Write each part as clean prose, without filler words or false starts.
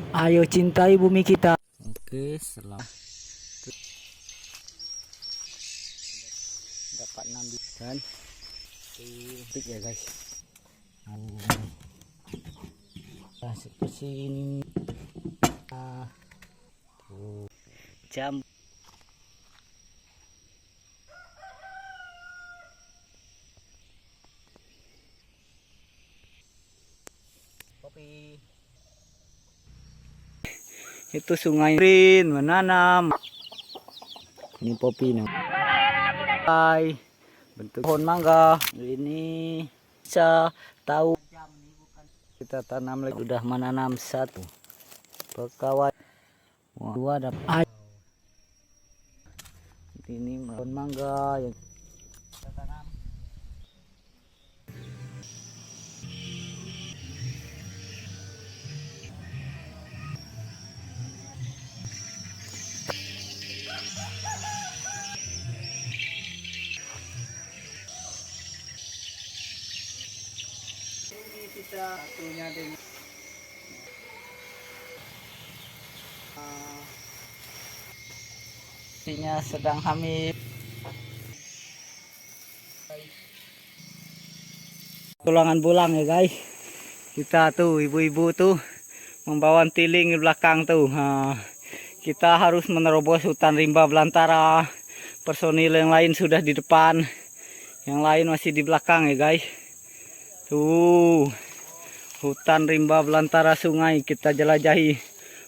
Ayo cintai bumi kita. Oke, setelah dapat 6 dan titik ya guys. Nah, seperti ini. Jam kopi. Itu sungai Rin menanam. Ini popi nih. Bentuk pohon mangga. Ini bisa tahu kita tanam lagi. Sudah menanam satu. Pekawai. Dua dapat. Ini pohon mangga yang kita tanam. Ini kita punya dengan istrinya sedang hamil. Tulangan bulang ya guys. Kita tuh ibu-ibu tuh membawa tiling di belakang tuh. Kita harus menerobos hutan rimba belantara. Personil yang lain sudah di depan, yang lain masih di belakang ya guys. Tuh hutan rimba belantara sungai kita jelajahi,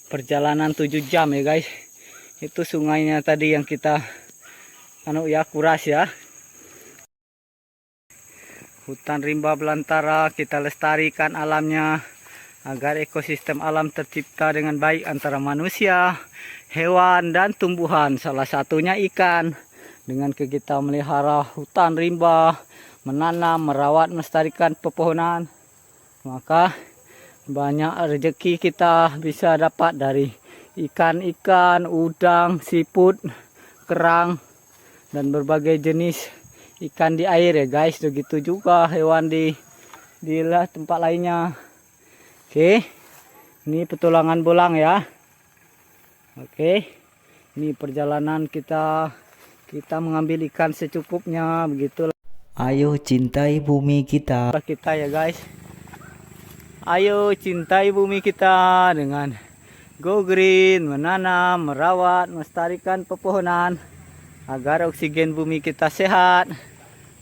perjalanan 7 jam ya guys. Itu sungainya tadi yang kita kuras ya. Hutan rimba belantara kita lestarikan alamnya agar ekosistem alam tercipta dengan baik antara manusia, hewan dan tumbuhan. Salah satunya ikan. Dengan kita melihara hutan rimba, menanam, merawat, melestarikan pepohonan, maka banyak rezeki kita bisa dapat dari ikan-ikan, udang, siput, kerang, dan berbagai jenis ikan di air ya guys. Begitu juga hewan di tempat lainnya. Oke, ini petualangan bolang ya. Oke, ini perjalanan kita mengambil ikan secukupnya begitu. Ayo cintai bumi kita. Kita ya guys. Ayo cintai bumi kita dengan Go Green, menanam, merawat, melestarikan pepohonan agar oksigen bumi kita sehat,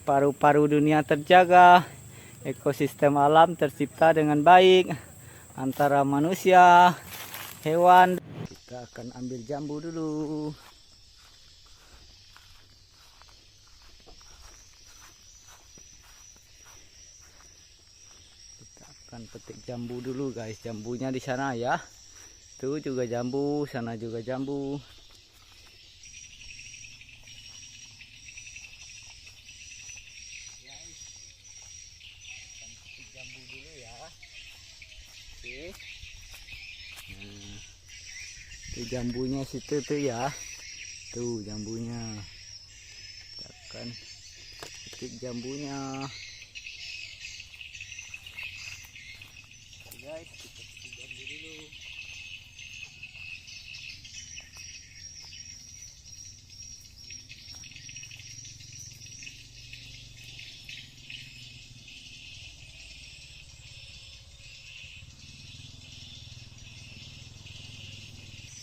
paru-paru dunia terjaga, ekosistem alam tercipta dengan baik antara manusia, hewan. Kita akan ambil jambu dulu. Kita akan petik jambu dulu guys. Jambunya di sana ya. Itu juga jambu, sana juga jambu. Jambu dulu ya. Oke. Nah, itu jambunya situ tuh ya. Tuh jambunya. Kita akan petik jambunya. Oke guys, kita petik jambu dulu.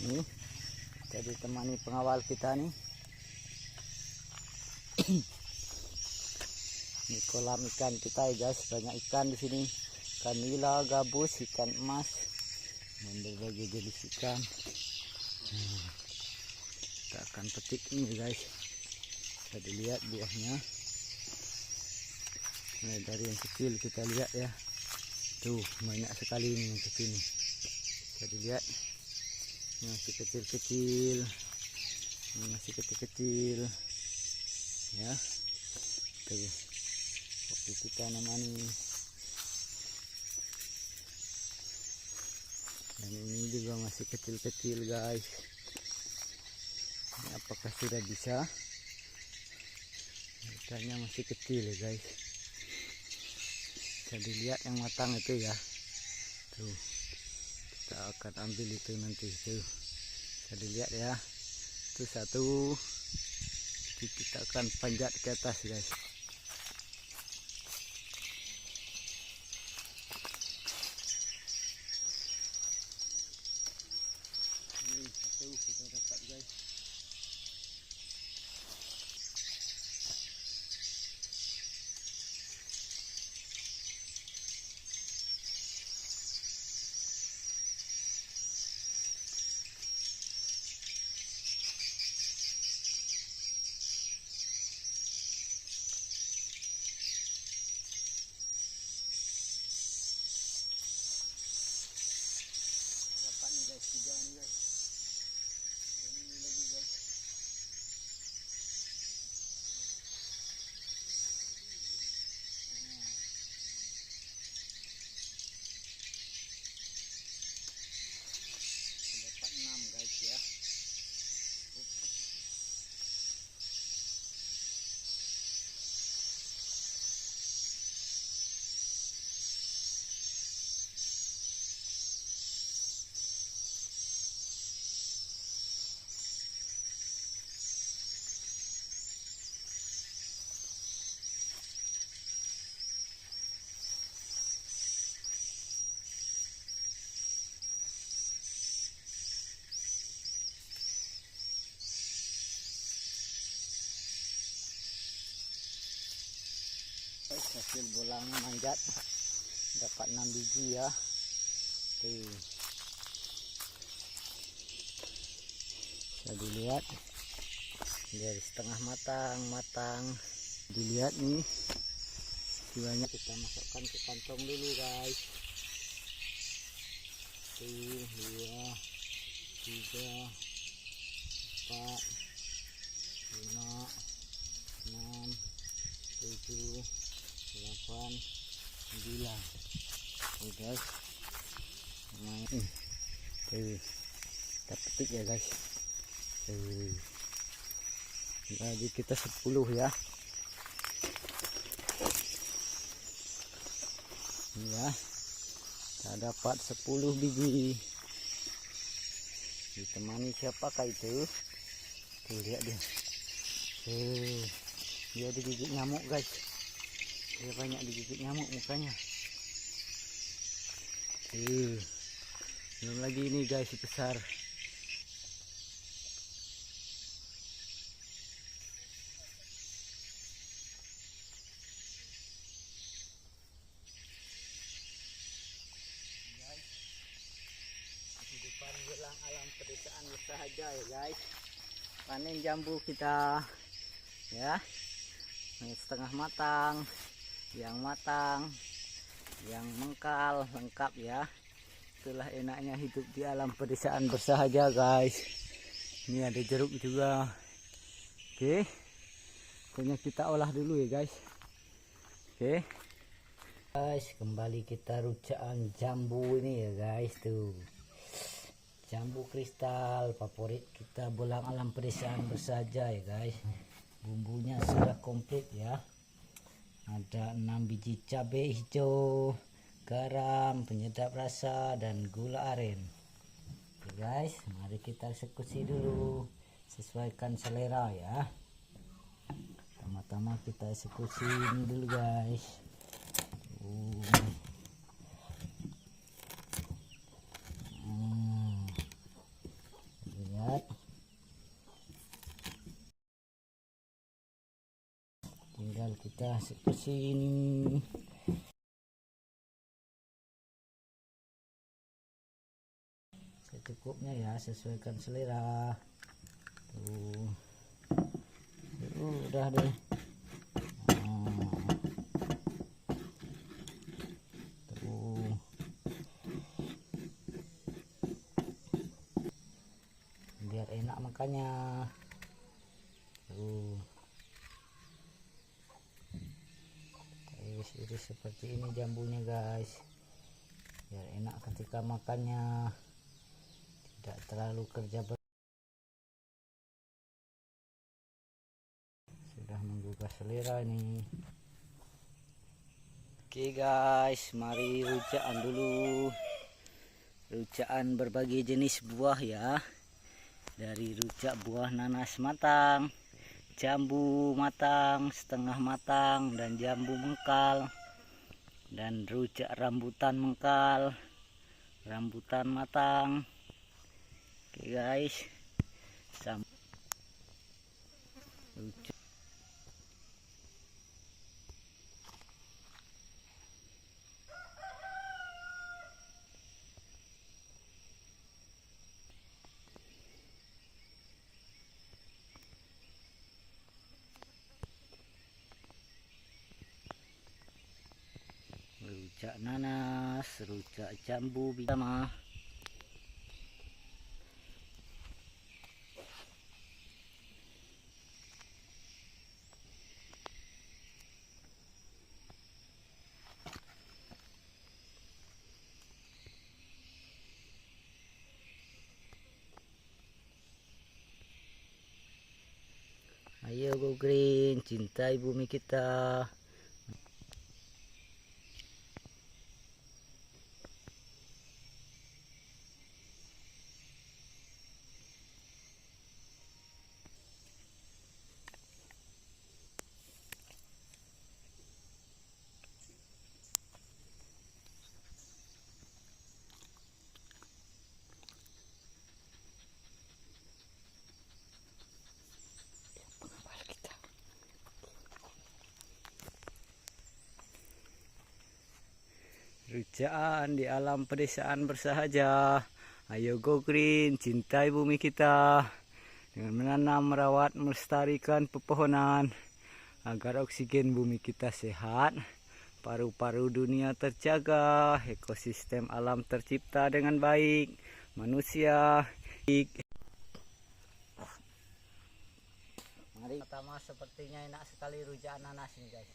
Nih, kita ditemani pengawal kita nih. Ini kolam ikan kita ya guys, banyak ikan di sini. Ikan nila, gabus, ikan emas, dan berbagai jenis ikan. Kita akan petik ini guys. Bisa dilihat buahnya. Nah, dari yang kecil kita lihat ya. Tuh banyak sekali ini yang kecil nih. Bisa dilihat. Ini masih kecil-kecil. Ini masih kecil-kecil. Ya. Tuh. Kopi kita namanya. Dan ini juga masih kecil-kecil guys. Ini apakah sudah bisa? Ikannya masih kecil ya guys. Bisa dilihat yang matang itu ya. Tuh. Kita akan ambil itu nanti tuh. Bisa dilihat ya. Itu satu. Jadi kita akan panjat ke atas guys. Ini satu kita dapat guys. Dapat nih guys, 3 nih guys. Dan ini lagi guys. Dapat 6 guys ya. Guys, hasil bolangnya manjat. Dapat 6 biji ya. Tuh. Bisa dilihat. Dari setengah matang. Dilihat nih. Banyak kita masukkan ke kantong dulu guys. Tuh, 2, 3, 4, 5, 6, 7, 8, 9. Oke guys. Tuh. Kita petik ya guys. Tuh. Jadi kita 10 ya. Ya, kita dapat 10 biji. Ditemani siapakah itu? Tuh, lihat dia. Dia digigit nyamuk guys. Dia banyak digigit nyamuk mukanya. Belum lagi ini guys, besar. Kehidupan jelang alam pedesaan bersahaja ya guys. Panen jambu kita ya, setengah matang, yang matang, yang mengkal, lengkap ya. Itulah enaknya hidup di alam pedesaan bersahaja guys. Ini ada jeruk juga. Oke, pokoknya kita olah dulu ya guys. Oke guys, kembali kita rujakan jambu ini ya guys. Tuh, jambu kristal favorit kita bolang alam pedesaan bersahaja ya guys. Bumbunya sudah komplit ya. Ada 6 biji cabai hijau, garam, penyedap rasa, dan gula aren. Oke guys, mari kita eksekusi dulu. Sesuaikan selera ya. Pertama-tama kita eksekusi ini dulu guys. Lihat. Tinggal kita eksekusi ini. Secukupnya ya, sesuaikan selera. Tuh. Udah deh. Tuh. Biar enak makannya. Tuh. Iris-iris seperti ini jambunya guys. Biar enak ketika makannya. Tidak terlalu kerja sudah menggugah selera ini. Oke guys, mari rujakan dulu. rucakan berbagai jenis buah ya. Dari rujak buah nanas matang, jambu matang, setengah matang, dan jambu mengkal, dan rujak rambutan mengkal, rambutan matang. Oke guys, rujak. Rujak nanas, rujak jambu sama. Ayo go green, cintai bumi kita. Rujakan di alam pedesaan bersahaja. Ayo go green, cintai bumi kita dengan menanam, merawat, melestarikan pepohonan agar oksigen bumi kita sehat, paru-paru dunia terjaga, ekosistem alam tercipta dengan baik, manusia. Mari pertama, sepertinya enak sekali rujak nanas ini guys.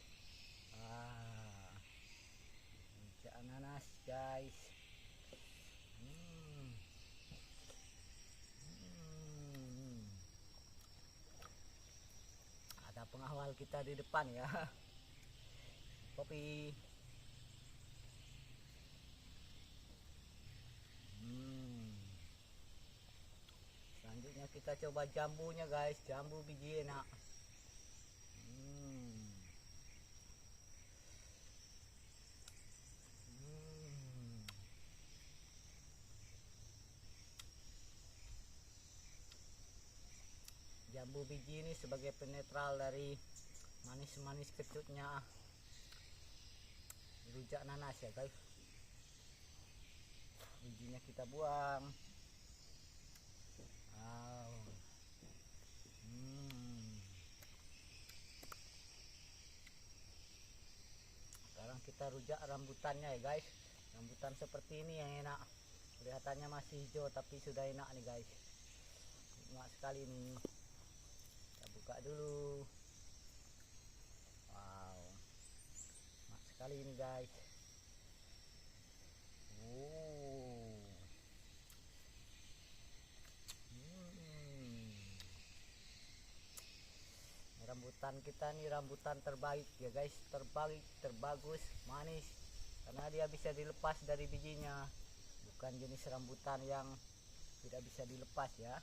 Rujak nanas guys. Ada pengawal kita di depan ya. Kopi. Selanjutnya kita coba jambunya guys, jambu biji enak. Jambu biji ini sebagai penetral dari manis-manis kecutnya rujak nanas ya guys. Bijinya kita buang. Sekarang kita rujak rambutannya ya guys. Rambutan seperti ini yang enak. Kelihatannya masih hijau tapi sudah enak nih guys. Enak sekali nih. Kita buka dulu. Wow, enak sekali ini guys. Rambutan kita nih rambutan terbaik ya guys, terbaik, terbagus, manis, karena dia bisa dilepas dari bijinya, bukan jenis rambutan yang tidak bisa dilepas ya.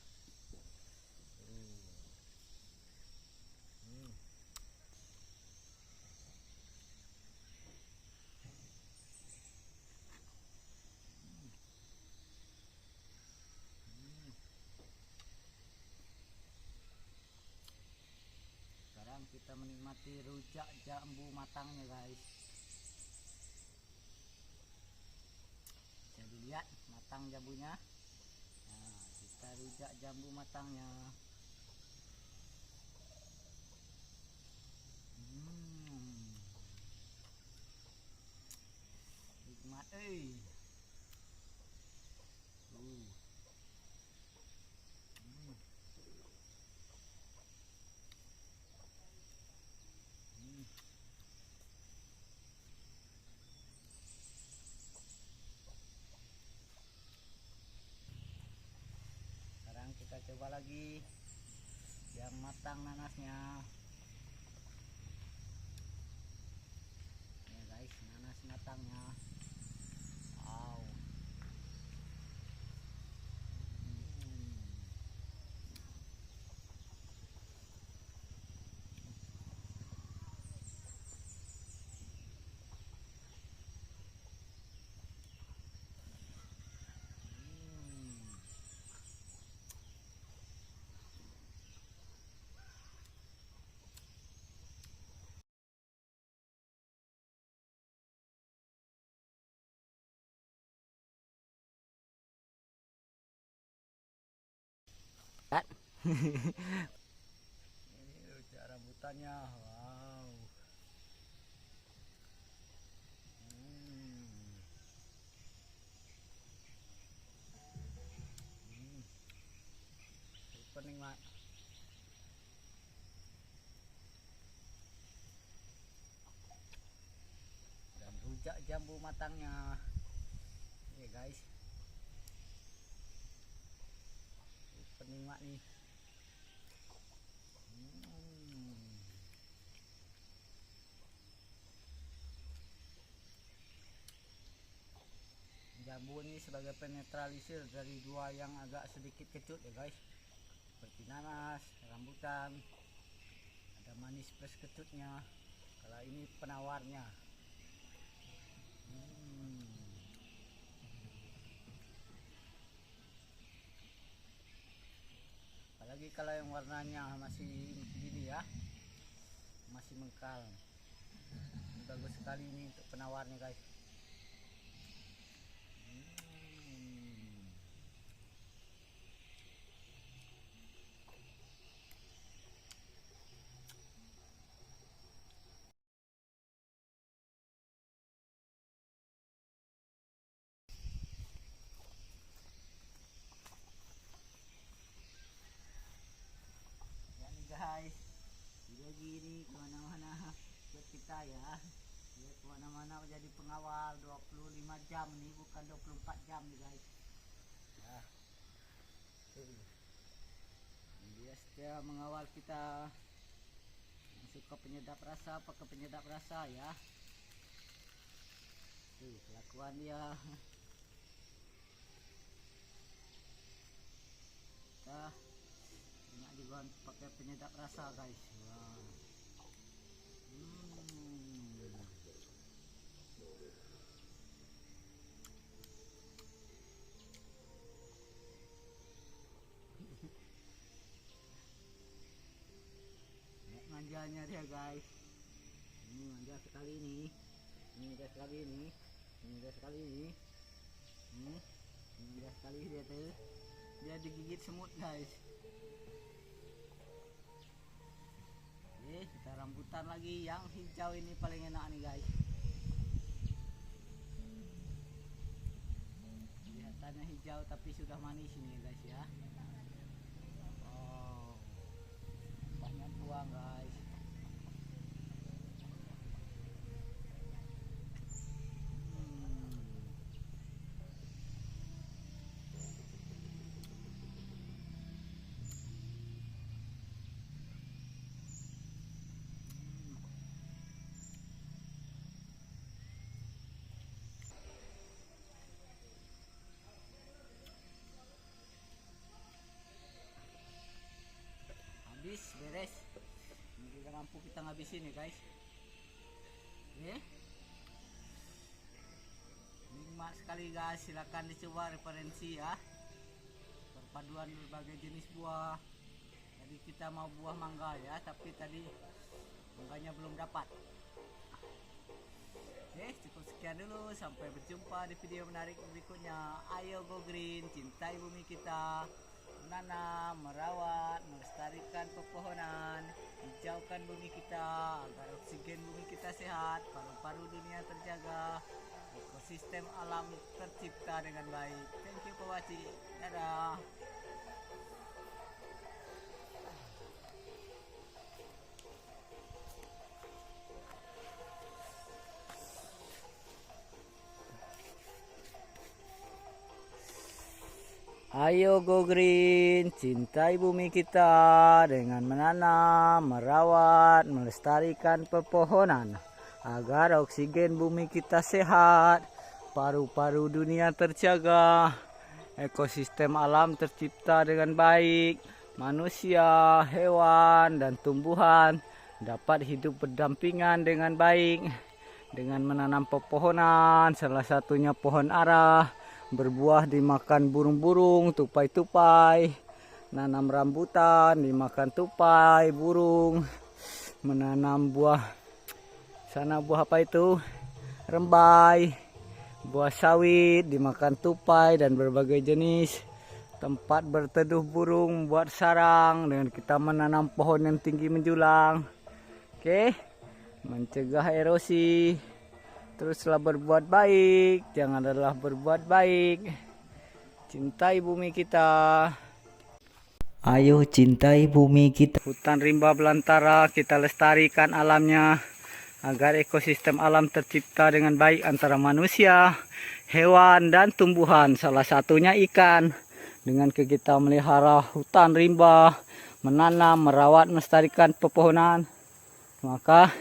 Sekarang kita menikmati rujak jambu matangnya guys. Bisa dilihat matang jambunya. Nah, kita rujak jambu matangnya. Nikmat Sekarang kita coba lagi yang matang nanasnya. Ini guys, nanas matangnya. Wow. Ini rujak rambutannya. Wow. Super nikmat. Dan rujak jambu matangnya. Oke guys. Super nikmat nih. Jambu ini sebagai penetralisir dari dua yang agak sedikit kecut ya guys, seperti nanas, rambutan, ada manis plus kecutnya. Kalau ini penawarnya. Apalagi kalau yang warnanya masih gini ya, masih mengkal. Ini bagus sekali ini untuk penawarnya guys. Guys, jadi gini kemana-mana buat kita ya, kemana-mana menjadi pengawal 25 jam nih, bukan 24 jam nih guys ya. Dia setia mengawal kita, suka penyedap rasa, pakai penyedap rasa ya. Tuh kelakuan dia. Kita juga pakai penyedap rasa guys. Wow. Manjanya dia guys. Ini manja sekali ini. Ini manja sekali ini. Ini manja sekali ini. Ini manja sekali dia tuh. Dia digigit semut guys. Kita rambutan lagi yang hijau ini paling enak nih guys. Kelihatannya hijau tapi sudah manis ini guys ya. Oh, banyak buah guys. Beres, ini udah mampu kita ngabisin ya guys. Nikmat sekali guys, silakan dicoba referensi ya, perpaduan berbagai jenis buah. Tadi kita mau buah mangga ya, tapi tadi mangganya belum dapat. Cukup sekian dulu, sampai berjumpa di video menarik berikutnya. Ayo go green, cintai bumi kita, menanam, merawat, melestarikan pepohonan, hijaukan bumi kita agar oksigen bumi kita sehat, paru-paru dunia terjaga, ekosistem alam tercipta dengan baik. Thank you for watching. Dadah. Ayo go green, cintai bumi kita dengan menanam, merawat, melestarikan pepohonan agar oksigen bumi kita sehat, paru-paru dunia terjaga, ekosistem alam tercipta dengan baik, manusia, hewan, dan tumbuhan dapat hidup berdampingan dengan baik dengan menanam pepohonan, salah satunya pohon ara. Berbuah dimakan burung-burung, tupai-tupai. Nanam rambutan dimakan tupai, burung. Menanam buah, sana buah apa itu? Rembai. Buah sawit dimakan tupai dan berbagai jenis tempat berteduh burung, buat sarang, dengan kita menanam pohon yang tinggi menjulang. Oke, mencegah erosi. Teruslah berbuat baik, jangan lelah berbuat baik. Cintai bumi kita. Ayo cintai bumi kita. Hutan rimba belantara kita lestarikan alamnya agar ekosistem alam tercipta dengan baik antara manusia, hewan, dan tumbuhan. Salah satunya ikan. Dengan kita melihara hutan rimba, menanam, merawat, melestarikan pepohonan, maka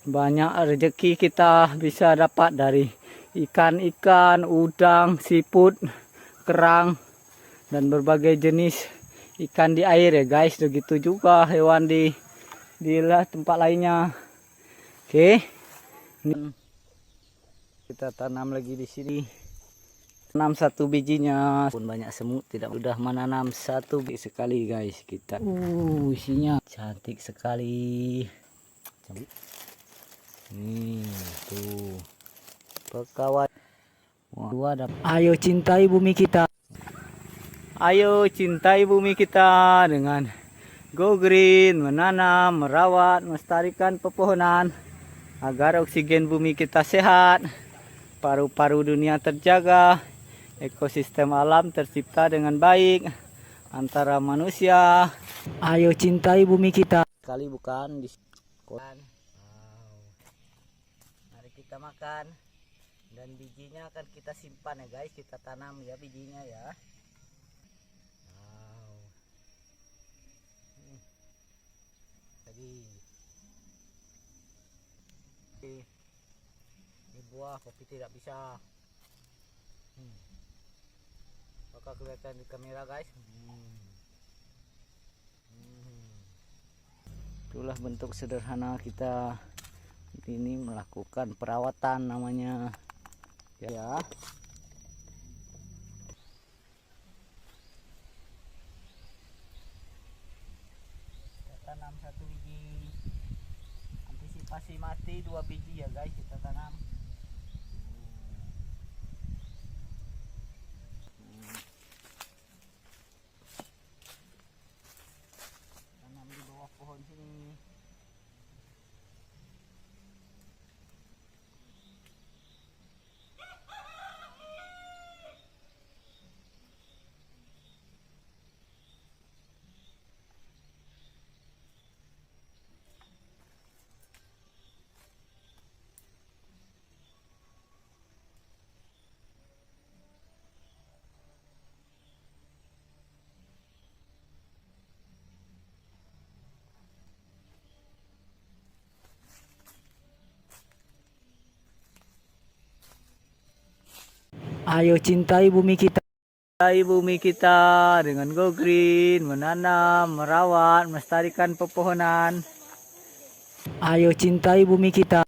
banyak rezeki kita bisa dapat dari ikan-ikan, udang, siput, kerang, dan berbagai jenis ikan di air ya guys. Begitu juga hewan di tempat lainnya. Oke, kita tanam lagi di sini. Tanam satu bijinya, pun banyak semut, tidak mudah menanam satu biji sekali guys. Kita isinya cantik sekali. Nih tuh pekawan. Ayo cintai bumi kita. Ayo cintai bumi kita dengan Go Green, menanam, merawat, melestarikan pepohonan agar oksigen bumi kita sehat, paru-paru dunia terjaga, ekosistem alam tercipta dengan baik antara manusia. Ayo cintai bumi kita. Kali bukan di kolam. Mari kita makan, dan bijinya akan kita simpan ya guys, kita tanam ya bijinya ya. Ini buah kopi tidak bisa. Apakah kelihatan di kamera guys? Itulah bentuk sederhana kita ini melakukan perawatan namanya ya. Kita tanam satu biji, antisipasi mati 2 biji ya guys, kita tanam. Tanam di bawah pohon sini. Ayo cintai bumi kita. Cintai bumi kita dengan Go Green, menanam, merawat, melestarikan pepohonan. Ayo cintai bumi kita.